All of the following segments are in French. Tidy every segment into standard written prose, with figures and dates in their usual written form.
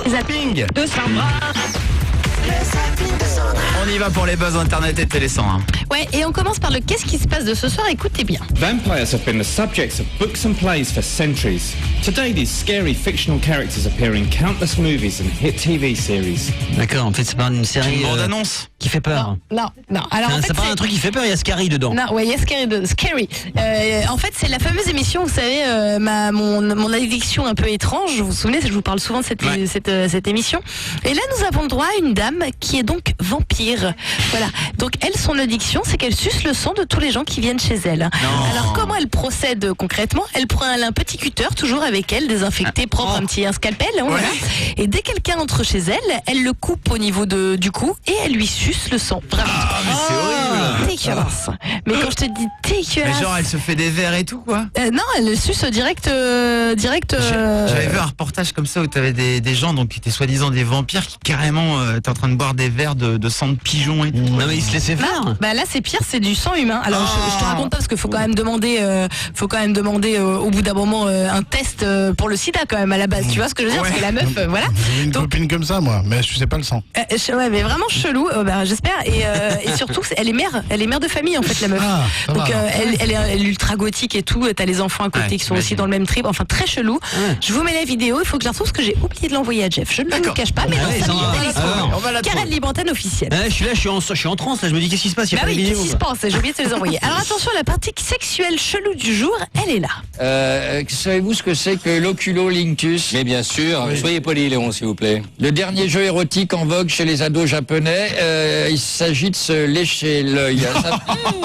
Zapping de Sandra. On y va pour les buzz internet et télé 101. Ouais, et on commence par le qu'est-ce qui se passe de ce soir, écoutez bien. Vampires have been the subjects of books and plays for centuries. Today, these scary fictional characters appear in countless movies and hit TV series. D'accord, en fait, c'est pas une série Une bande-annonce qui fait peur. Non. Alors, en fait, c'est pas un truc qui fait peur, il y a Scary dedans. Non, ouais, il y a Scary. En fait, c'est la fameuse émission, vous savez, mon addiction un peu étrange. Vous vous souvenez, je vous parle souvent de cette émission. Et là, nous avons le droit à une dame qui est donc vampire. Voilà. Donc, elle, son addiction, c'est qu'elle suce le sang de tous les gens qui viennent chez elle. Non. Alors, comment elle procède concrètement? Elle prend un petit cutter, toujours avec elle, désinfecté, propre, un scalpel. Hein, voilà. Et dès que quelqu'un entre chez elle, elle le coupe au niveau du cou et elle lui suce le sang. Vraiment. Ah, mais c'est horrible. Dégueulasse. Mais quand je te dis dégueulasse. Mais genre, elle se fait des verres et tout, quoi. Non, elle le suce direct. J'avais vu un reportage comme ça où t'avais des gens donc, qui étaient soi-disant des vampires qui carrément étaient en train de boire des verres de sang de pigeon et tout. Non, mais ils se laissaient faire. Bah là, c'est pire, c'est du sang humain. Alors, je te raconte pas parce qu'il faut quand même demander, au bout d'un moment un test pour le sida quand même à la base. Tu vois ce que je veux dire? Parce que la meuf, voilà. J'ai une copine comme ça, moi, mais je sais pas le sang. Ouais, mais vraiment chelou. J'espère. Et surtout, elle est mère de famille en fait, la meuf. Donc elle est ultra gothique et tout. T'as les enfants à côté qui sont aussi dans le même trip. Enfin, très chelou. Je vous mets la vidéo. Il faut que je la retrouve parce que j'ai oublié de l'envoyer à Jeff. Je ne le cache pas, mais dans 5 minutes, elle est sur Karen Libre Antenne officielle. Je suis là, je suis en transe. Là, je me dis qu'est-ce qui se passe? Il y a pas de vidéo. Qu'est-ce qui se passe? J'ai oublié de te les envoyer. Alors attention, la partie sexuelle chelou du jour, elle est là. Savez-vous ce que c'est que l'oculolinctus? Mais bien sûr, soyez poli Léon s'il vous plaît. Le dernier jeu érotique en vogue chez les ados japonais, il s'agit de se lécher l'œil.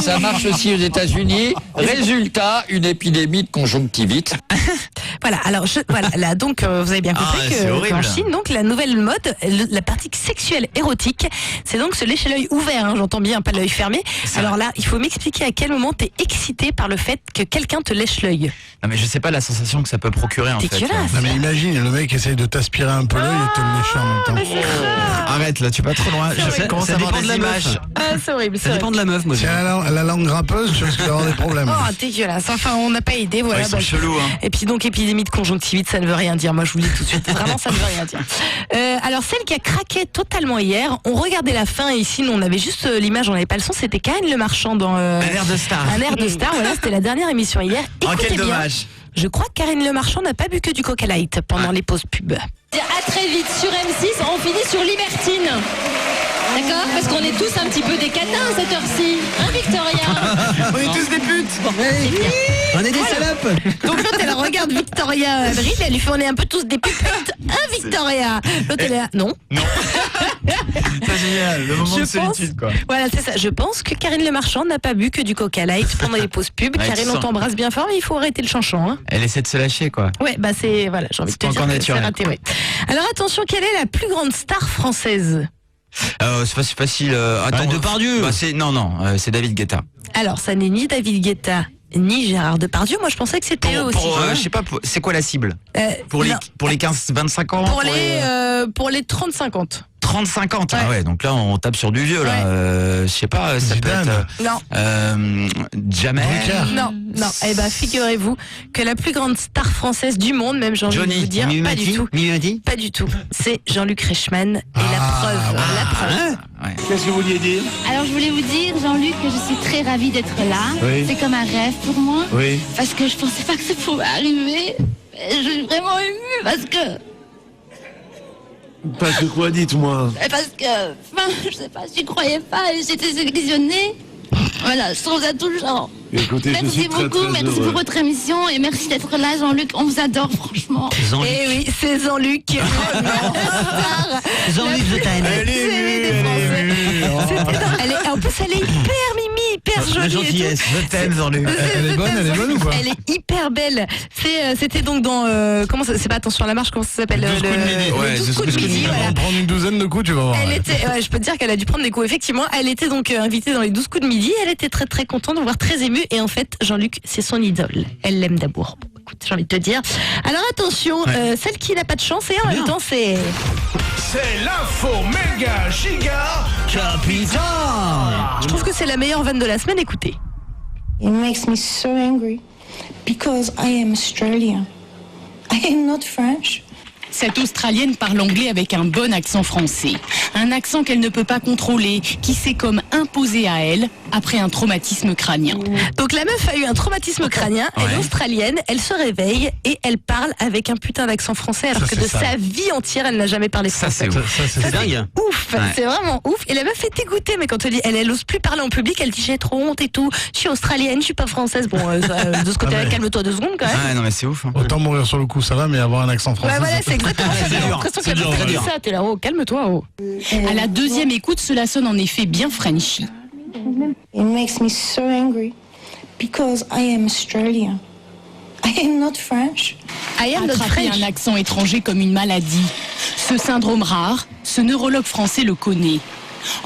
Ça marche aussi aux États-Unis. Résultat, une épidémie de conjonctivite. Voilà, alors là, donc vous avez bien compris qu'en Chine, donc la nouvelle mode, la partie sexuelle érotique, c'est donc se lécher l'œil ouvert, hein, j'entends bien, pas l'œil fermé. Alors là, il faut m'expliquer à quel moment t'es excité par le fait que quelqu'un te lèche l'œil. Non mais je sais pas la sensation que ça peut procurer en fait. Dégueulasse. Non mais imagine, le mec essaye de t'aspirer un peu l'œil et te le lécher en même temps. Mais c'est rare. Arrête là, tu vas trop loin. Je commence à avoir dépend de des la meuf. images. C'est horrible, Ça dépend de la meuf, moi. Si elle a la langue râpeuse, tu risques d'avoir des problèmes. Oh, dégueulasse. Enfin, on n'a pas aidé, voilà. Ils sont chelous, hein. Et puis donc, épidémie de conjonctivite, ça ne veut rien dire. Moi, je vous le dis tout de suite. Vraiment, ça ne veut rien dire. Alors, celle qui a craqué totalement hier, on regardait la fin et ici, nous, on avait juste l'image, on n'avait pas le son, c'était Karine Le Marchand dans... Un air de star. Un air de star, voilà, c'était la dernière émission hier. Écoutez quel bien. dommage. Je crois que Karine Le Marchand n'a pas bu que du Coca Light pendant les pauses pub. À très vite sur M6, on finit sur Libertine. D'accord? Parce qu'on est tous un petit peu des catins à cette heure-ci. Hein, Victoria? On est tous des putes. On est des salopes. Donc l'autre, elle regarde Victoria Abril, elle lui fait on est un peu tous des pupettes. Hein, Victoria? L'autre, elle est là. Non. C'est génial, le moment de solitude quoi. Voilà, c'est ça. Je pense que Karine Le Marchand n'a pas bu que du Coca Light pendant les pauses pub. Ouais, Karine, tu on sens. t'embrasse bien fort, mais il faut arrêter le chanchon. Hein. Elle essaie de se lâcher quoi. Ouais, bah c'est... Voilà, j'ai envie de te pas dire encore que c'est naturel. raté, ouais. Alors attention, quelle est la plus grande star française? C'est facile. Attends, Depardieu. Bah, c'est David Guetta. Alors, ça n'est ni David Guetta, ni Gérard Depardieu. Moi, je pensais que c'était eux aussi. Je sais pas, c'est quoi la cible pour les non. 15-25 ans Pour les 30-50. 30-50. Ah ouais, donc là on tape sur du vieux là. Je sais pas, ça peut Zidane. être Non. Jamel. Non. Eh ben, figurez-vous que la plus grande star française du monde, même j'ai envie de Johnny. vous dire, pas du tout. Mimimati. Pas du tout. C'est Jean-Luc Reichmann et la preuve. La preuve. Ouais. Qu'est-ce que vous vouliez dire? Alors je voulais vous dire, Jean-Luc, que je suis très ravie d'être là. Oui. C'est comme un rêve pour moi. Oui. Parce que je pensais pas que ça pouvait arriver. Et je suis vraiment émue parce que... Parce que quoi, dites-moi? Parce que... Enfin, je sais pas, j'y croyais pas et j'étais sélectionnée. Voilà, je trouve ça touchant. Écoutez, je Merci suis très, beaucoup, très merci heureux. pour votre émission et merci d'être là, Jean-Luc. On vous adore, franchement. Eh oui, c'est Jean-Luc. Jean-Luc de Elle est, en plus, elle est hyper mimi, hyper La jolie. gentillesse. Je t'aime Jean-Luc. Elle est bonne ou quoi? Elle est hyper belle. C'était donc dans comment ça, c'est pas Attention à la marche, comment ça s'appelle? 12 coups de midi. Ouais, 12 coups de midi. Tu vas Voilà. en prendre une douzaine de coups, tu vas voir. Elle était, ouais, je peux te dire qu'elle a dû prendre des coups. Effectivement, elle était donc invitée dans les 12 coups de midi. Elle était très très contente, voire très émue. Et en fait, Jean-Luc, c'est son idole. Elle l'aime d'amour. Bon, écoute, j'ai envie de te dire. Alors attention, celle qui n'a pas de chance et en même temps c'est... C'est l'info méga giga Capital. Je trouve que c'est la meilleure vanne de la semaine. Écoutez. It makes me so angry because I am Australian. I am not French. Cette Australienne parle anglais avec un bon accent français. Un accent qu'elle ne peut pas contrôler, qui s'est comme imposé à elle après un traumatisme crânien. Donc la meuf a eu un traumatisme crânien, elle est australienne, elle se réveille et elle parle avec un putain d'accent français alors que de sa vie entière elle n'a jamais parlé français. C'est dingue. Ouf, c'est vraiment ouf. Et la meuf est dégoûtée, mais quand elle ose plus parler en public, elle dit j'ai trop honte et tout. Je suis australienne, je suis pas française. Bon, de ce côté-là, calme-toi 2 secondes quand même. Ah non mais c'est ouf. Hein. Autant mourir sur le coup, ça va, mais avoir un accent français. Ouais, voilà, c'est exactement ça. J'ai l'impression qu'elle me dit ça. T'es là, oh, calme-toi, oh. À la deuxième écoute, cela sonne en effet bien Frenchy. It makes me so angry because I am Australian. I am not French. I am not Attraper French. un accent étranger comme une maladie. Ce syndrome rare, ce neurologue français le connaît.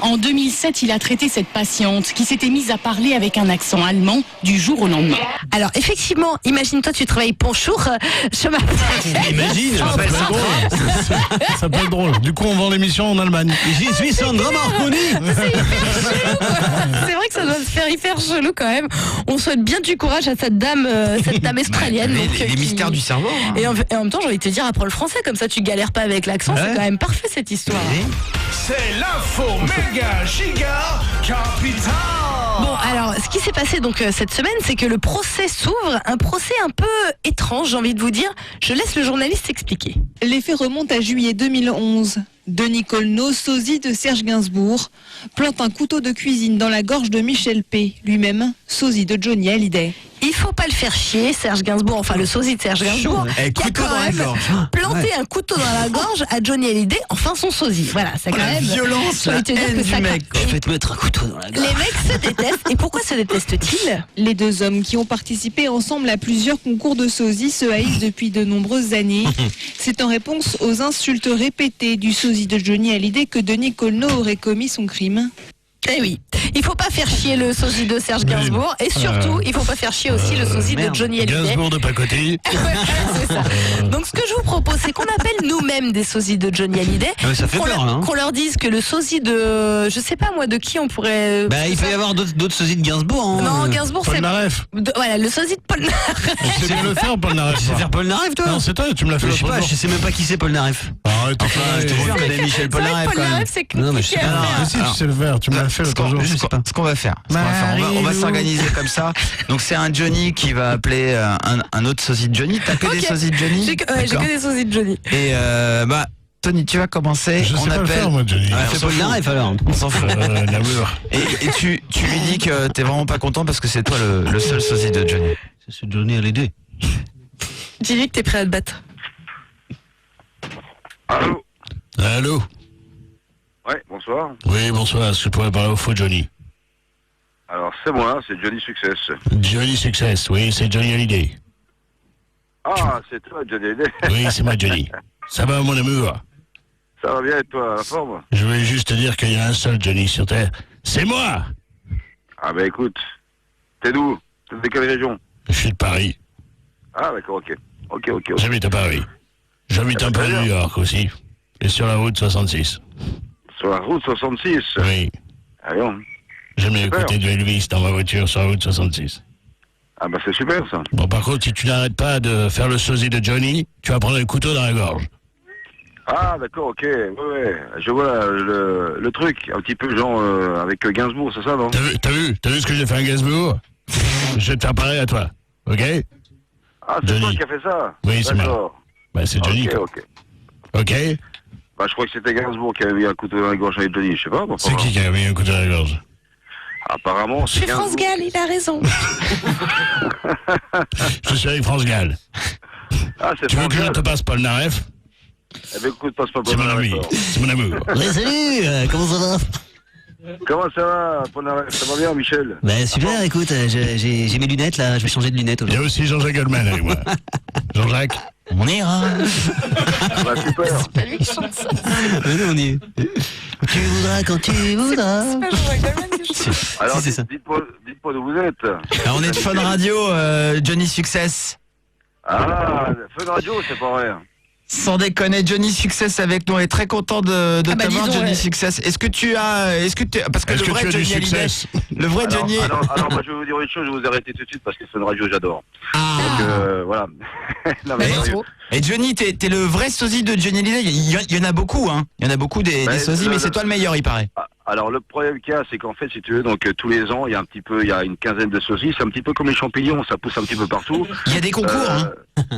En 2007, il a traité cette patiente qui s'était mise à parler avec un accent allemand du jour au lendemain. Alors effectivement, imagine-toi tu travailles bonjour, je m'appelle. Imagine, Ça peut être drôle. Du coup, on vend l'émission en Allemagne. J'y suis Sandra Marconi. C'est vrai que ça doit se faire hyper chelou quand même. On souhaite bien du courage à cette dame australienne. Les, donc, les mystères du cerveau. Hein. Et en même temps, j'ai envie de te dire, apprends le français, comme ça tu galères pas avec l'accent, c'est quand même parfait cette histoire. C'est l'info méga giga capital. Bon, alors, ce qui s'est passé donc cette semaine, c'est que le procès s'ouvre, un procès un peu étrange, j'ai envie de vous dire. Je laisse le journaliste expliquer. Les faits remontent à juillet 2011. Denis Colneau, sosie de Serge Gainsbourg, plante un couteau de cuisine dans la gorge de Michel P., lui-même sosie de Johnny Hallyday. Il faut pas le faire chier, Serge Gainsbourg, enfin le sosie de Serge Gainsbourg, qui a quand même planté un couteau dans la gorge à Johnny Hallyday, enfin son sosie. Voilà, c'est quand même violence, la haine du mec. Je vais te mettre un couteau dans la gorge. Les mecs se détestent. Et pourquoi se détestent-ils? Les deux hommes qui ont participé ensemble à plusieurs concours de sosie se haïssent depuis de nombreuses années. C'est en réponse aux insultes répétées du sosie de Johnny Hallyday que Denis Colneau aurait commis son crime. Eh oui, il faut pas faire chier le sosie de Serge Gainsbourg et surtout, il faut pas faire chier aussi le sosie de Johnny Hallyday. Gainsbourg de pacotis. C'est ça. Donc ce que je vous propose, c'est qu'on appelle nous-mêmes des sosies de Johnny Hallyday. Ah, ça fait peur, hein. Qu'on leur dise que le sosie de, je sais pas moi, de qui on pourrait. Bah, il peut y avoir d'autres sosies de Gainsbourg. Hein. Non, Gainsbourg, Paul c'est. Naref. Voilà, le sosie de Paul Naref. Tu sais bien le faire, Paul Naref. Tu sais faire Paul Naref, toi? Non, c'est toi, tu me l'as fait Je sais l'autre pas, jour. je sais même pas qui c'est Paul Naref. Arrête, Enfin, je te jure, mais Michel C'est vrai que Polnareff Paul quand même. Naref, c'est Non, mais je sais compliqué à pas. faire. Mais si, tu sais le faire, tu me l'as fait l'autre jour. Ce qu'on va faire, on va s'organiser comme ça. Donc c'est un Johnny qui va appeler un autre sosie de Johnny. T'as que des sosies de Johnny? J'ai que des sosies de Johnny. Et bah Tony, tu vas commencer. Je sais pas le faire, moi, Johnny. C'est Paul Naref alors. On s'en fout. L'amour. Et tu lui dis que t'es vraiment pas content parce que c'est toi le seul sosie de Johnny. C'est Johnny Hallyday. Dis-lui que t'es prêt à te battre. Allô? Allô? Ouais, bonsoir. Oui, bonsoir. Est-ce que je pourrais parler au faux Johnny? Alors, c'est moi, c'est Johnny Success. Johnny Success, oui, c'est Johnny Hallyday. Ah, c'est toi, Johnny Hallyday. Oui, c'est moi, Johnny. Ça va, mon amour? Ça va bien et toi, la forme? Je voulais juste te dire qu'il y a un seul Johnny sur Terre. C'est moi! Ah, bah écoute, t'es d'où? T'es de quelle région? Je suis de Paris. Ah, d'accord, ok. Ok. J'habite à Paris. J'habite un peu à New York aussi. Et sur la route 66. Sur la route 66? Oui. Ah bon. J'aime bien écouter du Elvis dans ma voiture sur la route 66. Ah bah c'est super ça. Bon, par contre, si tu n'arrêtes pas de faire le sosie de Johnny, tu vas prendre un couteau dans la gorge. Ah d'accord, ok, ouais. Je vois le truc, un petit peu genre avec Gainsbourg, c'est ça, non? T'as vu ce que j'ai fait à Gainsbourg? Je vais te faire pareil à toi, ok? Ah, c'est Johnny. toi qui a fait ça? Oui, c'est moi. D'accord. Bah, c'est Johnny. Ok. Ok? Bah je crois que c'était Gainsbourg qui avait mis un couteau dans la gorge avec Johnny, je sais pas. Bon, C'est qui a mis un couteau dans la gorge? Apparemment, c'est C'est France Gall, il a raison. Je suis avec France Gall. Ah, c'est Tu veux France que je Gall. te passe Paul Naref? Eh ben écoute, passe pas C'est Paul mon Naref, ami, alors. c'est mon amour. Ouais, salut, comment ça va? Comment ça va, Paul Naref? Ça va bien, Michel? Bah super, écoute, j'ai mes lunettes là, je vais changer de lunettes Il y a aujourd'hui. aussi Jean-Jacques Goldman avec moi. Jean-Jacques? On ira. Bah super. C'est pas lui qui chante ça. On y est. Tu voudras quand tu voudras. C'est pas Jean-Jacques Goldman qui chante. Alors, Si, c'est ça. dites-moi d'où vous êtes. Alors, on est de Fun Radio, Johnny Success. Ah, Fun Radio, c'est pas vrai. Sans déconner, Johnny Success avec nous. On est très content de t'avoir, disons, Johnny ouais. Success. Parce que Est-ce que tu as du Johnny Hallyday, succès le vrai Johnny. Alors, moi, je vais vous dire une chose, je vais vous arrêter tout de suite parce que c'est une radio que j'adore. Donc, voilà. Non, mais Et Johnny, t'es le vrai sosie de Johnny Hallyday. Il y en a beaucoup, hein. Il y en a beaucoup des sosies, mais c'est toi le meilleur, il paraît. Alors le problème qu'il y a, c'est qu'en fait, si tu veux, donc tous les ans, il y a une quinzaine de sosies. C'est un petit peu comme les champignons, ça pousse un petit peu partout. Il y a des concours, hein.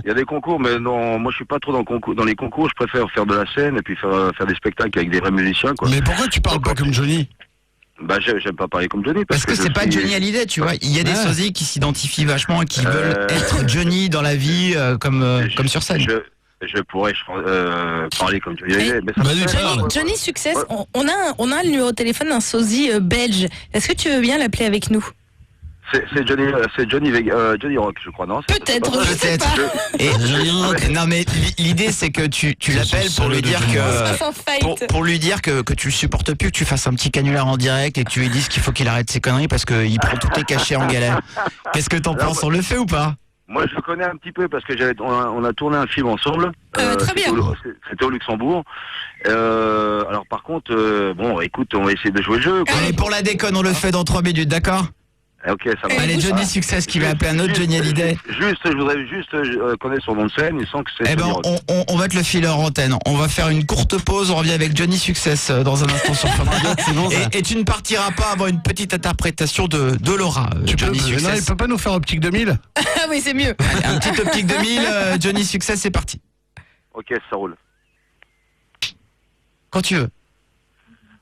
Il y a des concours, mais non, moi je suis pas trop dans les concours. Je préfère faire de la scène et puis faire des spectacles avec des vrais musiciens, quoi. Mais pourquoi tu parles pas comme Johnny? Bah j'aime pas parler comme Johnny parce que c'est pas Johnny Hallyday, tu vois. Il y a des sosies qui s'identifient vachement et qui veulent être Johnny dans la vie, comme sur scène. Je pourrais parler comme Johnny Hallyday. Mais Johnny Success, on a le numéro de téléphone d'un sosie belge. Est-ce que tu veux bien l'appeler avec nous? C'est Johnny Rock, je crois, non? Peut-être. Et non, mais l'idée c'est que tu l'appelles pour lui dire pour lui dire que tu le supportes plus, que tu fasses un petit canular en direct et que tu lui dises qu'il faut qu'il arrête ses conneries parce qu'il prend tous tes cachets en galère. Qu'est-ce que t'en penses? On le fait ou pas? Moi, je le connais un petit peu parce que on a tourné un film ensemble. Très bien. C'était au Luxembourg. Alors, par contre, bon, écoute, on va essayer de jouer le jeu, quoi. Allez, pour la déconne, on le fait dans 3 minutes, d'accord? Ok, ça va. Allez, Johnny Success qui va appeler un autre Johnny Hallyday. Je voudrais juste connaître son nom de scène et sans que c'est... Eh ben, on va te le filer en antenne. On va faire une courte pause, on revient avec Johnny Success dans un instant sur Fun Radio. Et tu ne partiras pas avant une petite interprétation de Laura, Johnny Success. Non, il peut pas nous faire Optique 2000? Ah oui, c'est mieux. Allez, un petit Optique 2000, Johnny Success, c'est parti. Ok, ça roule. Quand tu veux.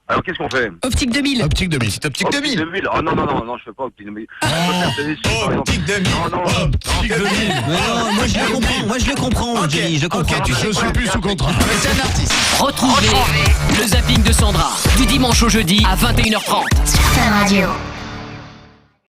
Alors, qu'est-ce qu'on fait? Optique 2000. Optique 2000, c'est Optique 2000. Oh non, je fais pas Optique 2000. Optique 2000. Optique 2000. Non, moi je le comprends, Johnny, je le comprends. Je suis plus sous contrat. C'est un artiste. Retrouvez le zapping de Sandra du dimanche au jeudi à 21h30 sur Fun Radio.